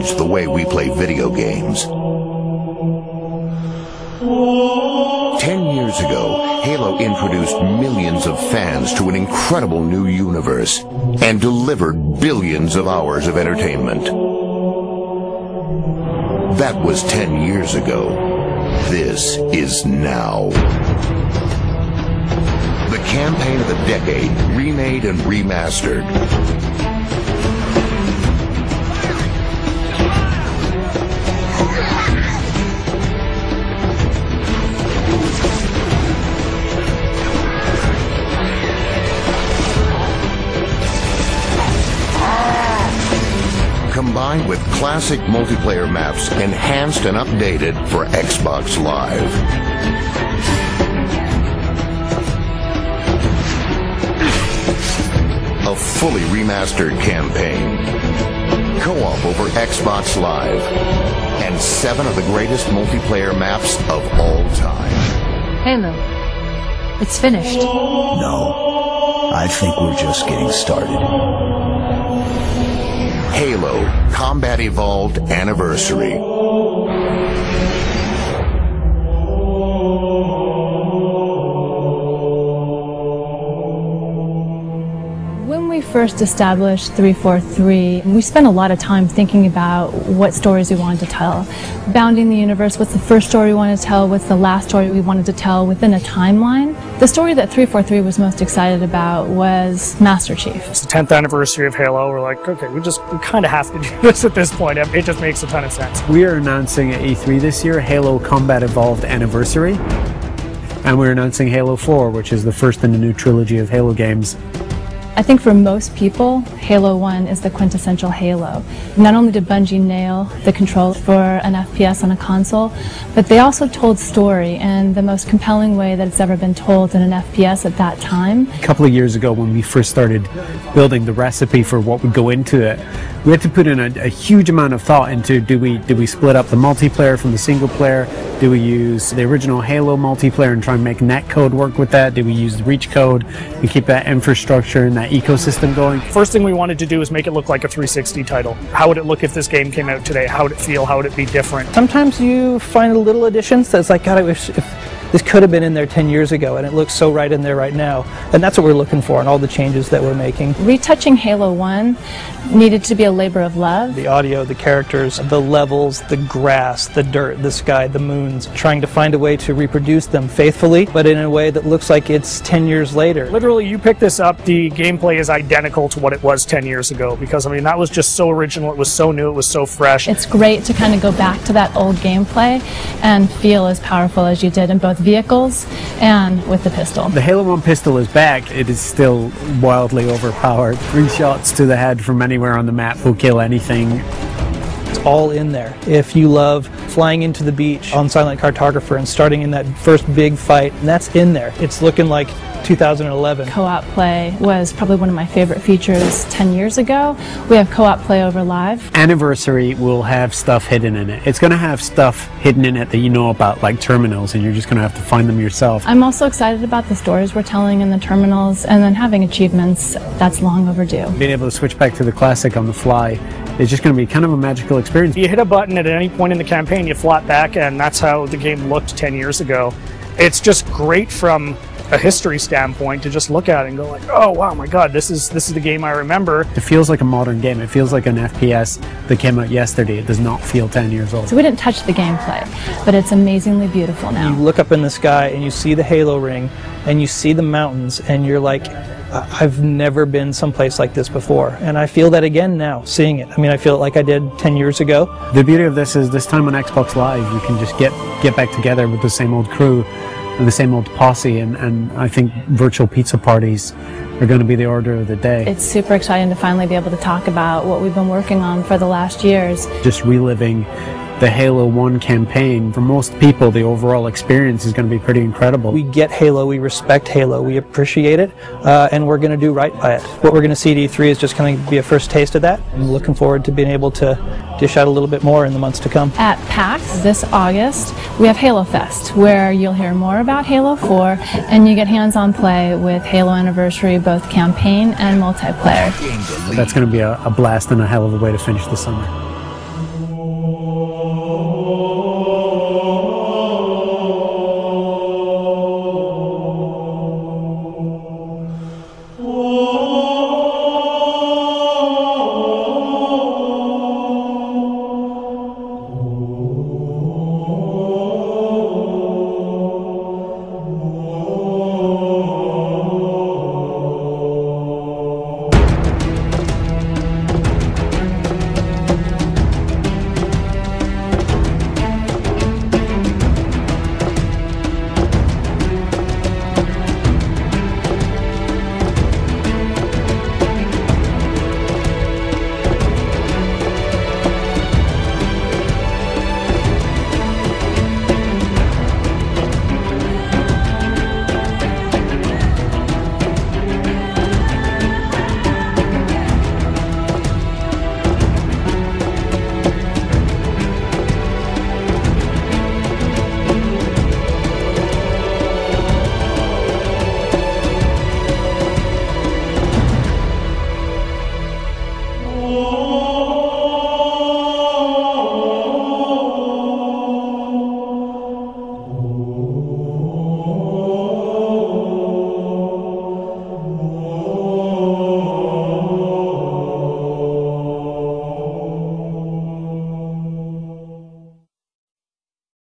changed the way we play video games. 10 years ago, Halo introduced millions of fans to an incredible new universe and delivered billions of hours of entertainment. That was 10 years ago. This is now. The campaign of the decade, remade and remastered. Combined with classic multiplayer maps, enhanced and updated for Xbox Live. A fully remastered campaign, co-op over Xbox Live, and 7 of the greatest multiplayer maps of all time. Halo, it's finished. No, I think we're just getting started. Halo Combat Evolved Anniversary. When we first established 343, we spent a lot of time thinking about what stories we wanted to tell. Bounding the universe, what's the first story we wanted to tell, what's the last story we wanted to tell within a timeline. The story that 343 was most excited about was Master Chief. It's the 10th anniversary of Halo. We're like, okay, we kind of have to do this at this point. It just makes a ton of sense. We are announcing at E3 this year Halo Combat Evolved Anniversary. And we're announcing Halo 4, which is the first in a new trilogy of Halo games. I think for most people, Halo 1 is the quintessential Halo. Not only did Bungie nail the controls for an FPS on a console, but they also told story in the most compelling way that it's ever been told in an FPS at that time. A couple of years ago when we first started building the recipe for what would go into it, we had to put in a huge amount of thought into do we split up the multiplayer from the single player? Do we use the original Halo multiplayer and try and make netcode work with that? Do we use the Reach code and keep that infrastructure and that ecosystem going? First thing we wanted to do was make it look like a 360 title. How would it look if this game came out today? How would it feel? How would it be different? Sometimes you find little additions that's like, God, I wish if this could have been in there 10 years ago, and it looks so right in there right now. And that's what we're looking for in all the changes that we're making. Retouching Halo 1 needed to be a labor of love. The audio, the characters, the levels, the grass, the dirt, the sky, the moons, trying to find a way to reproduce them faithfully, but in a way that looks like it's 10 years later. Literally, you pick this up, the gameplay is identical to what it was 10 years ago, because I mean, that was just so original, it was so new, it was so fresh. It's great to kind of go back to that old gameplay and feel as powerful as you did in both vehicles and with the pistol. The Halo 1 pistol is back. It is still wildly overpowered. 3 shots to the head from anywhere on the map will kill anything. It's all in there. If you love flying into the beach on Silent Cartographer and starting in that first big fight, that's in there. It's looking like 2011. Co-op play was probably one of my favorite features 10 years ago. We have co-op play over live. Anniversary will have stuff hidden in it. It's going to have stuff hidden in it that you know about, like terminals, and you're just going to have to find them yourself. I'm also excited about the stories we're telling in the terminals, and then having achievements. That's long overdue. Being able to switch back to the classic on the fly is just going to be kind of a magical experience. You hit a button at any point in the campaign, you flop back, and that's how the game looked 10 years ago. It's just great from a history standpoint to just look at it and go like, oh wow, my god, this is the game I remember. It feels like a modern game. It feels like an FPS that came out yesterday. It does not feel 10 years old. So we didn't touch the gameplay, but it's amazingly beautiful now. You look up in the sky and you see the Halo ring and you see the mountains and you're like, I've never been someplace like this before. And I feel that again now, seeing it. I mean, I feel it like I did 10 years ago. The beauty of this is this time on Xbox Live, you can just get back together with the same old crew and the same old posse, and I think virtual pizza parties are going to be the order of the day. It's super exciting to finally be able to talk about what we've been working on for the last years. Just reliving the Halo 1 campaign. For most people, the overall experience is going to be pretty incredible. We get Halo, we respect Halo, we appreciate it, and we're going to do right by it. What we're going to see at E3 is just going to be a first taste of that. I'm looking forward to being able to dish out a little bit more in the months to come. At PAX this August, we have Halo Fest, where you'll hear more about Halo 4, and you get hands-on play with Halo Anniversary, both campaign and multiplayer. That's going to be a blast and a hell of a way to finish the summer.